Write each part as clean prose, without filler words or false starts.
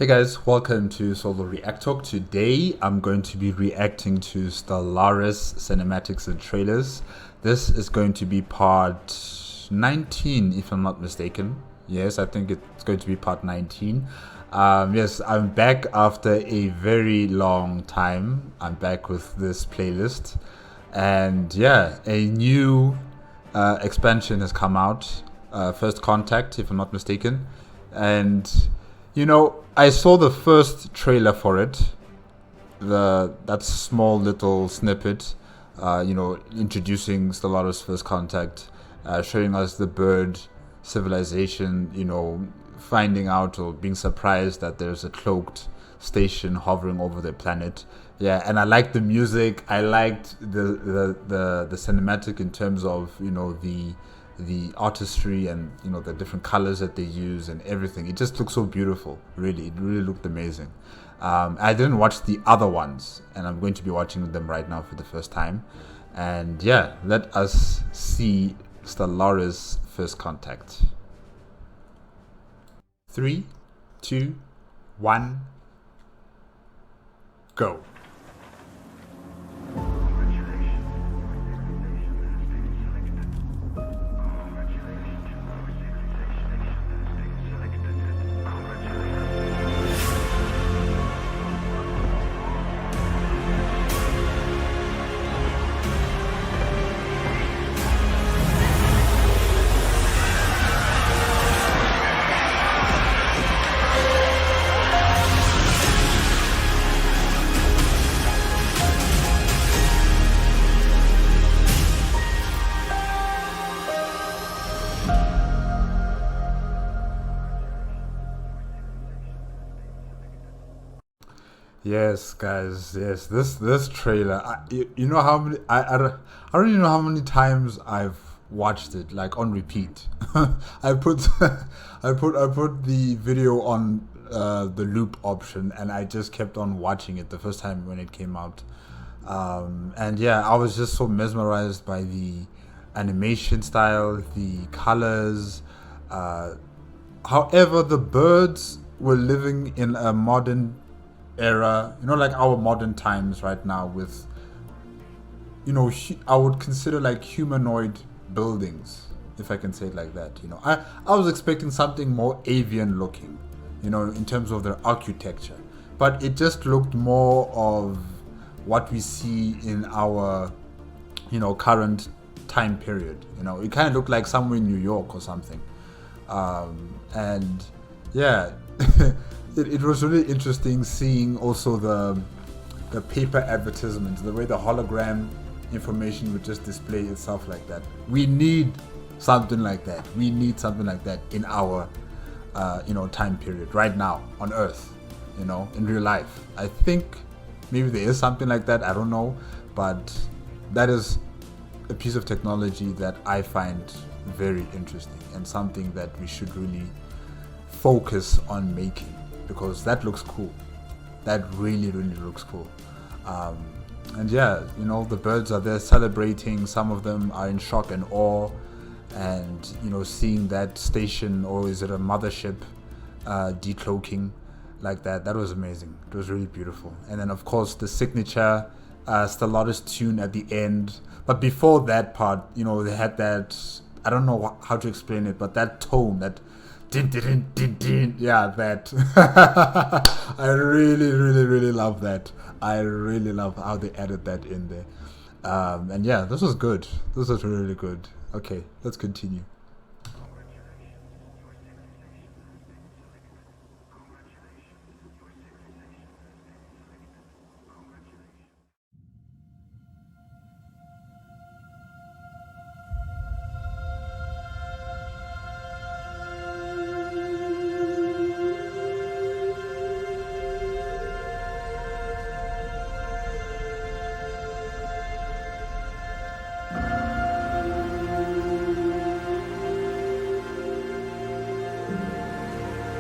Hey guys, welcome to Solo ReacTalk. Today I'm going to be reacting to Stellaris cinematics and trailers. This is going to be part 19 if I'm not mistaken. Yes, I think it's going to be part 19. Yes, I'm back after a very long time. I'm back with this playlist. And yeah, a new expansion has come out. First Contact, if I'm not mistaken. And I saw the first trailer for it, that small little snippet, introducing Stellaris First Contact, showing us the bird civilization, finding out or being surprised that there's a cloaked station hovering over their planet. Yeah, and I liked the music. I liked the cinematic in terms of the artistry and the different colors that they use and everything. It just looks so beautiful. Really, it really looked amazing. I didn't watch the other ones, and I'm going to be watching them right now for the first time. And yeah, let us see Stellaris First Contact. 3, 2, 1, go. Yes, guys. Yes, this trailer. You know how many? I don't even know how many times I've watched it, like on repeat. I put I put the video on the loop option, and I just kept on watching it the first time when it came out. And yeah, I was just so mesmerized by the animation style, the colors. However, the birds were living in a modern era, like our modern times right now with, I would consider like humanoid buildings, if I can say it like that. I was expecting something more avian looking, in terms of their architecture, but it just looked more of what we see in our, current time period. It kind of looked like somewhere in New York or something. And yeah, it was really interesting seeing also the paper advertisements, the way the hologram information would just display itself like that. We need something like that. We need something like that in our time period right now on Earth, in real life. I think maybe there is something like that. I don't know, but that is a piece of technology that I find very interesting and something that we should really focus on making, because that looks cool. That really, really looks cool. And yeah, the birds are there celebrating. Some of them are in shock and awe, and seeing that station, or is it a mothership, decloaking like that was amazing. It was really beautiful. And then of course the signature Stellaris tune at the end. But before that part, they had that, I don't know how to explain it, but that tone, that din, din, din, din, yeah, that. I really, really, really love that. I really love how they added that in there. And yeah, this was good. This was really good. Okay, let's continue.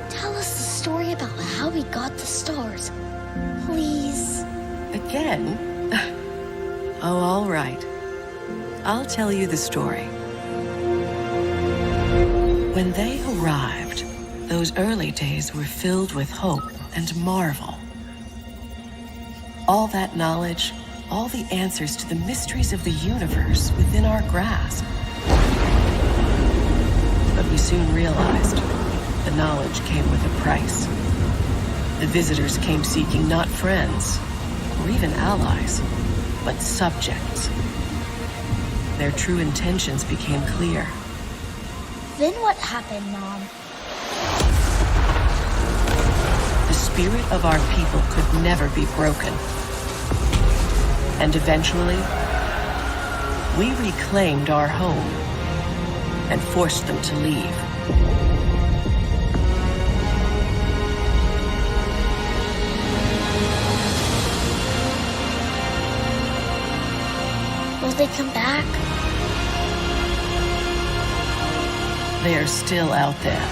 Tell us the story about how we got the stars. Please. Again? Oh, all right. I'll tell you the story. When they arrived, those early days were filled with hope and marvel. All that knowledge, all the answers to the mysteries of the universe within our grasp. But we soon realized the knowledge came with a price. The visitors came seeking not friends, or even allies, but subjects. Their true intentions became clear. Then what happened, Mom? The spirit of our people could never be broken. And eventually, we reclaimed our home and forced them to leave. Will they come back? They are still out there.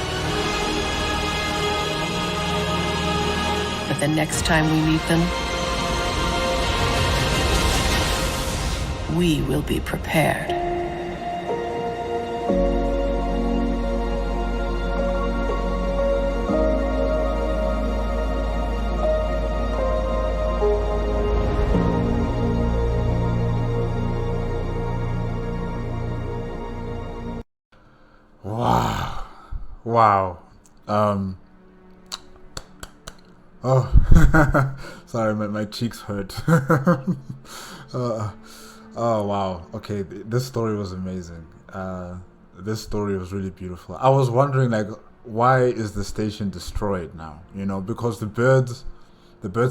But the next time we meet them, we will be prepared. Wow. Oh, sorry, my cheeks hurt. Oh, wow. Okay, this story was amazing. This story was really beautiful. I was wondering, like, why is the station destroyed now? You know, because the bird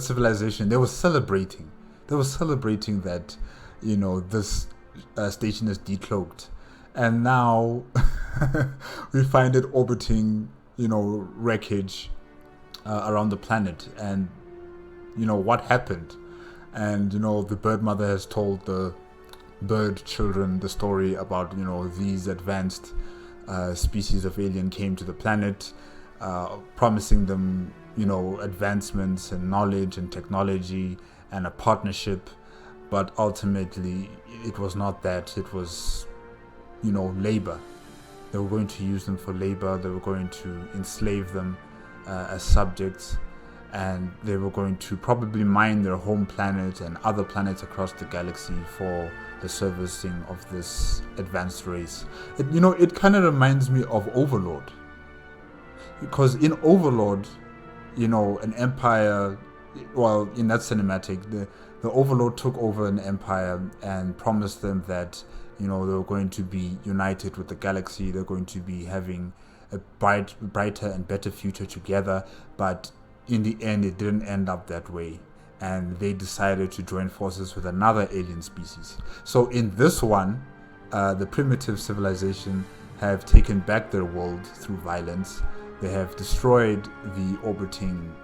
civilization, they were celebrating. They were celebrating that, you know, this station is decloaked. And now we find it orbiting, you know, wreckage around the planet. And, you know, what happened? And, you know, the bird mother has told the bird children the story about, you know, these advanced species of alien came to the planet, promising them, you know, advancements and knowledge and technology and a partnership. But ultimately, it was not that. It was, you know, labor. They were going to use them for labor. They were going to enslave them as subjects, and they were going to probably mine their home planet and other planets across the galaxy for the servicing of this advanced race. It kind of reminds me of Overlord, because in Overlord, you know, an empire, well, in that cinematic, the Overlord took over an empire and promised them that, you know, they were going to be united with the galaxy. They're going to be having a brighter and better future together. But in the end, it didn't end up that way. And they decided to join forces with another alien species. So in this one, the primitive civilization have taken back their world through violence. They have destroyed the orbiting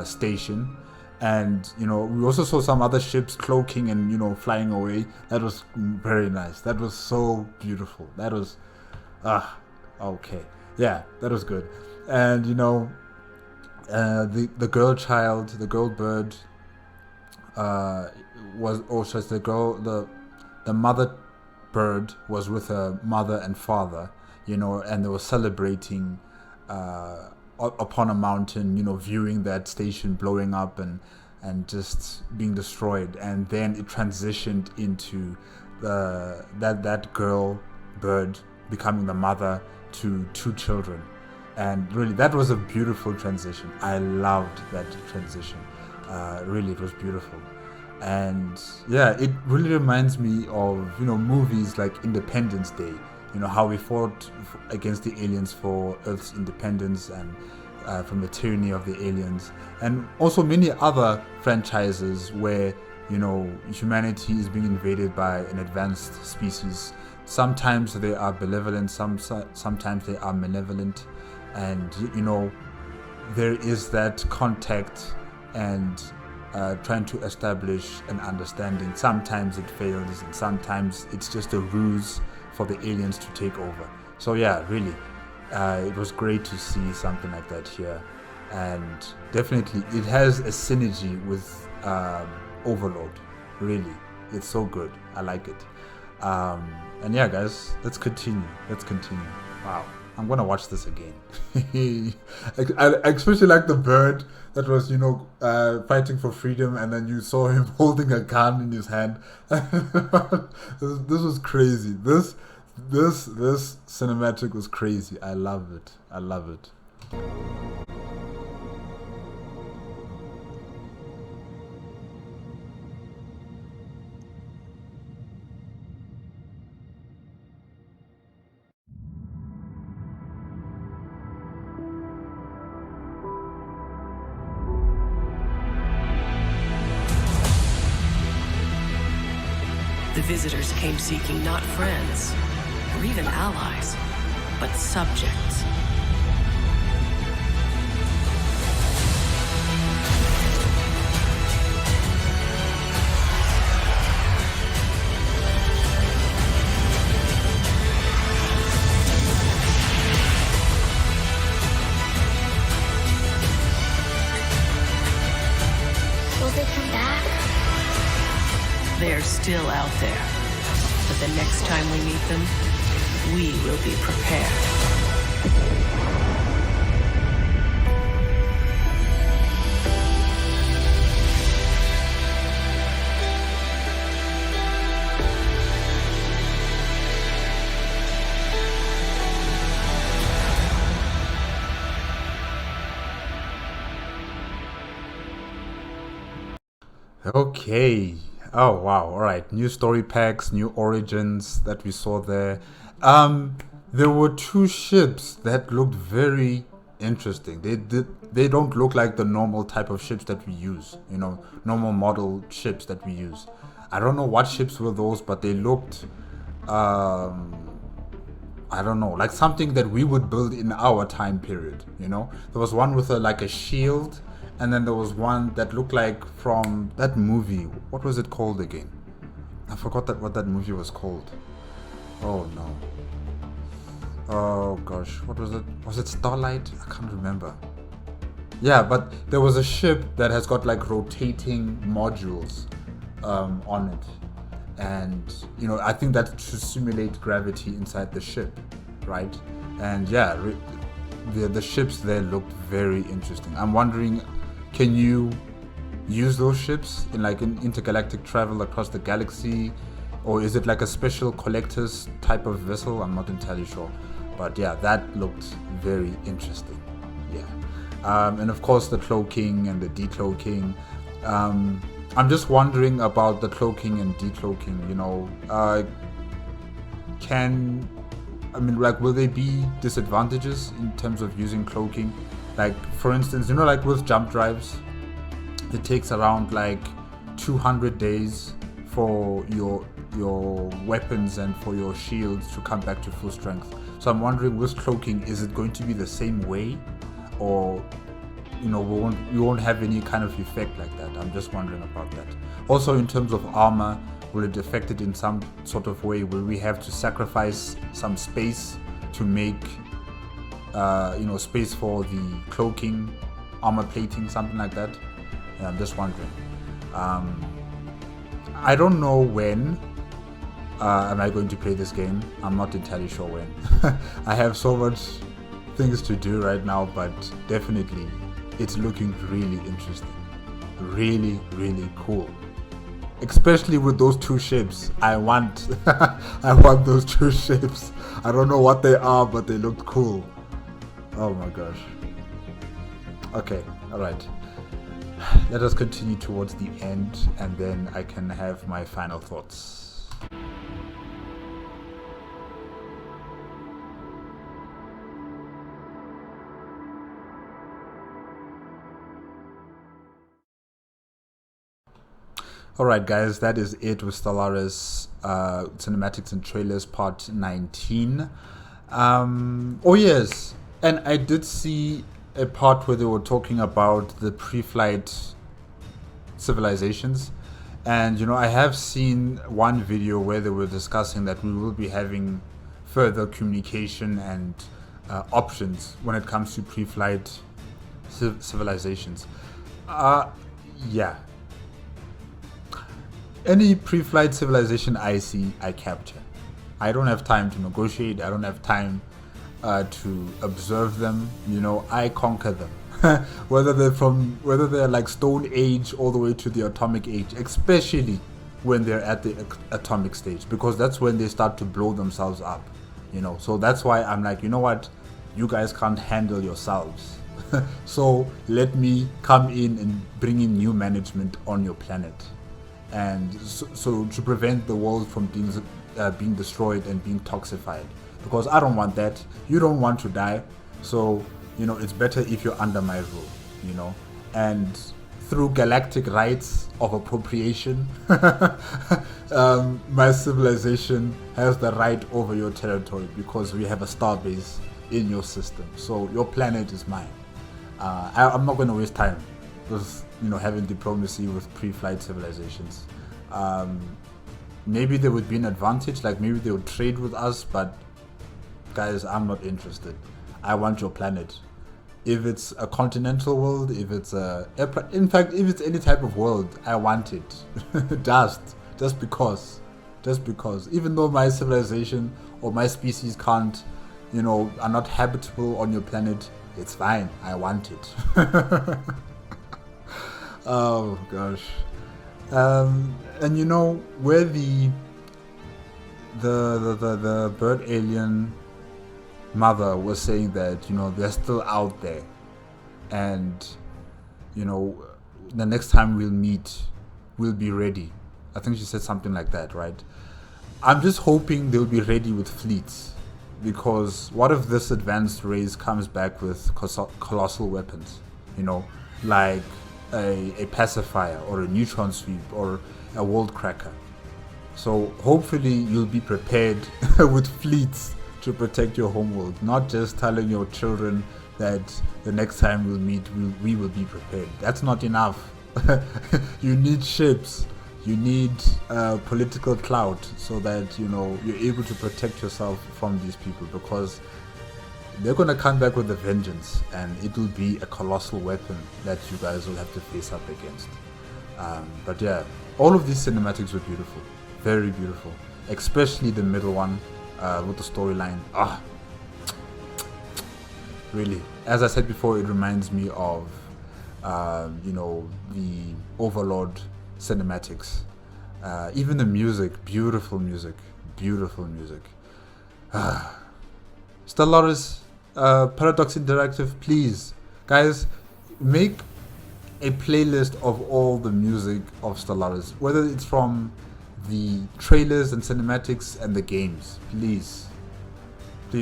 station. And, you know, we also saw some other ships cloaking and, you know, flying away. That was very nice. That was so beautiful. That was, okay. Yeah, that was good. And, you know, the girl child, the girl bird, was, or should I say, the mother bird was with her mother and father, you know, and they were celebrating, upon a mountain, you know, viewing that station blowing up and just being destroyed. And then it transitioned into that girl bird becoming the mother to two children. And really, that was a beautiful transition. I loved that transition. Really, it was beautiful. And yeah, it really reminds me of, you know, movies like Independence Day. You know, how we fought against the aliens for Earth's independence and from the tyranny of the aliens. And also many other franchises where, you know, humanity is being invaded by an advanced species. Sometimes they are benevolent, sometimes they are malevolent. And, you know, there is that contact and trying to establish an understanding. Sometimes it fails, and sometimes it's just a ruse for the aliens to take over. So yeah, really, it was great to see something like that here. And definitely, it has a synergy with Overlord. Really, it's so good. I like it. And yeah, guys, let's continue. Wow. I'm gonna watch this again. I especially like the bird that was, fighting for freedom, and then you saw him holding a gun in his hand. This was crazy. This cinematic was crazy. I love it. I love it. The visitors came seeking not friends or even allies, but subjects. Will they come back? They're still out there, but the next time we meet them, we will be prepared. Okay. Oh wow! All right, new story packs, new origins that we saw there. There were two ships that looked very interesting. They don't look like the normal type of ships that we use. Normal model ships that we use. I don't know what ships were those, but they looked, I don't know, like something that we would build in our time period. There was one with a shield. And then there was one that looked like from that movie. What was it called again? I forgot what that movie was called. Oh no. Oh gosh, what was it? Was it Starlight? I can't remember. Yeah, but there was a ship that has got rotating modules on it. And, I think that should simulate gravity inside the ship, right? And yeah, the ships there looked very interesting. I'm wondering, can you use those ships in in intergalactic travel across the galaxy, or is it a special collector's type of vessel? I'm not entirely sure, but yeah, that looked very interesting. Yeah, and of course the cloaking and the decloaking. I'm just wondering about the cloaking and decloaking. Will there be disadvantages in terms of using cloaking? For instance, with jump drives, it takes around 200 days for your weapons and for your shields to come back to full strength. So I'm wondering, with cloaking, is it going to be the same way, or we won't have any kind of effect like that? I'm just wondering about that. Also, in terms of armor, will it affect it in some sort of way? Will we have to sacrifice some space to make space for the cloaking, armor plating, something like that? Yeah, I'm just wondering. I don't know when am I going to play this game. I'm not entirely sure when. I have so much things to do right now, but definitely it's looking really interesting. Really, really cool. Especially with those two ships. I want those two ships. I don't know what they are, but they look cool. Oh my gosh. Okay, alright. Let us continue towards the end, and then I can have my final thoughts. Alright guys, that is it with Stellaris Cinematics and Trailers Part 19. Oh yes, and I did see a part where they were talking about the pre-flight civilizations, and I have seen one video where they were discussing that we will be having further communication and options when it comes to pre-flight civilizations. Yeah. Any pre-flight civilization I see, I capture. I don't have time to negotiate. I don't have time to observe them. You know, I conquer them. whether they're like Stone Age all the way to the Atomic Age, especially when they're at the atomic stage, because that's when they start to blow themselves up. You know, so that's why I'm like, you know what, you guys can't handle yourselves. So let me come in and bring in new management on your planet, and so to prevent the world from being destroyed and being toxified, because I don't want that. You don't want to die, so you know it's better if you're under my rule. You know, and through galactic rights of appropriation, my civilization has the right over your territory because we have a starbase in your system. So your planet is mine. I'm not going to waste time with having diplomacy with pre-flight civilizations. Maybe there would be an advantage, like maybe they would trade with us, but guys, I'm not interested. I want your planet. If it's a continental world, if it's in fact, if it's any type of world, I want it. just because, even though my civilization or my species can't, are not habitable on your planet, it's fine. I want it. Oh gosh. And where the bird alien mother was saying that they're still out there, and the next time we'll meet, we'll be ready. I think she said something like that, right? I'm just hoping they'll be ready with fleets, because what if this advanced race comes back with colossal weapons, like a pacifier or a neutron sweep or a world cracker? So hopefully you'll be prepared with fleets to protect your homeworld, not just telling your children that the next time we'll meet, we will be prepared. That's not enough. You need ships. You need political clout so that you're able to protect yourself from these people, because they're going to come back with a vengeance, and it will be a colossal weapon that you guys will have to face up against. But yeah, all of these cinematics were beautiful, very beautiful, especially the middle one with the storyline. Really, as I said before, it reminds me of the Overlord cinematics. Even the music, beautiful music. Stellaris, Paradox Interactive, please guys, make a playlist of all the music of Stellaris, whether it's from the trailers and cinematics and the games. Please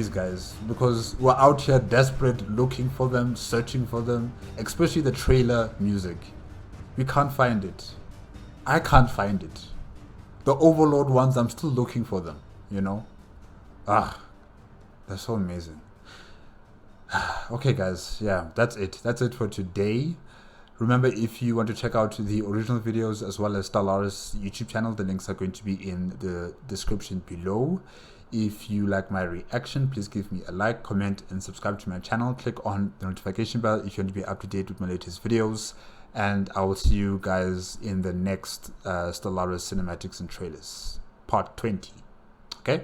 guys, because we're out here desperate, looking for them, searching for them, especially the trailer music. We can't find it. I can't find it. The Overlord ones, I'm still looking for them, they're so amazing. Okay guys, yeah, that's it for today. Remember, if you want to check out the original videos as well as Stellaris YouTube channel, the links are going to be in the description below. If you like my reaction, please give me a like, comment, and subscribe to my channel. Click on the notification bell if you want to be up to date with my latest videos. And I will see you guys in the next Stellaris cinematics and trailers, part 20. Okay?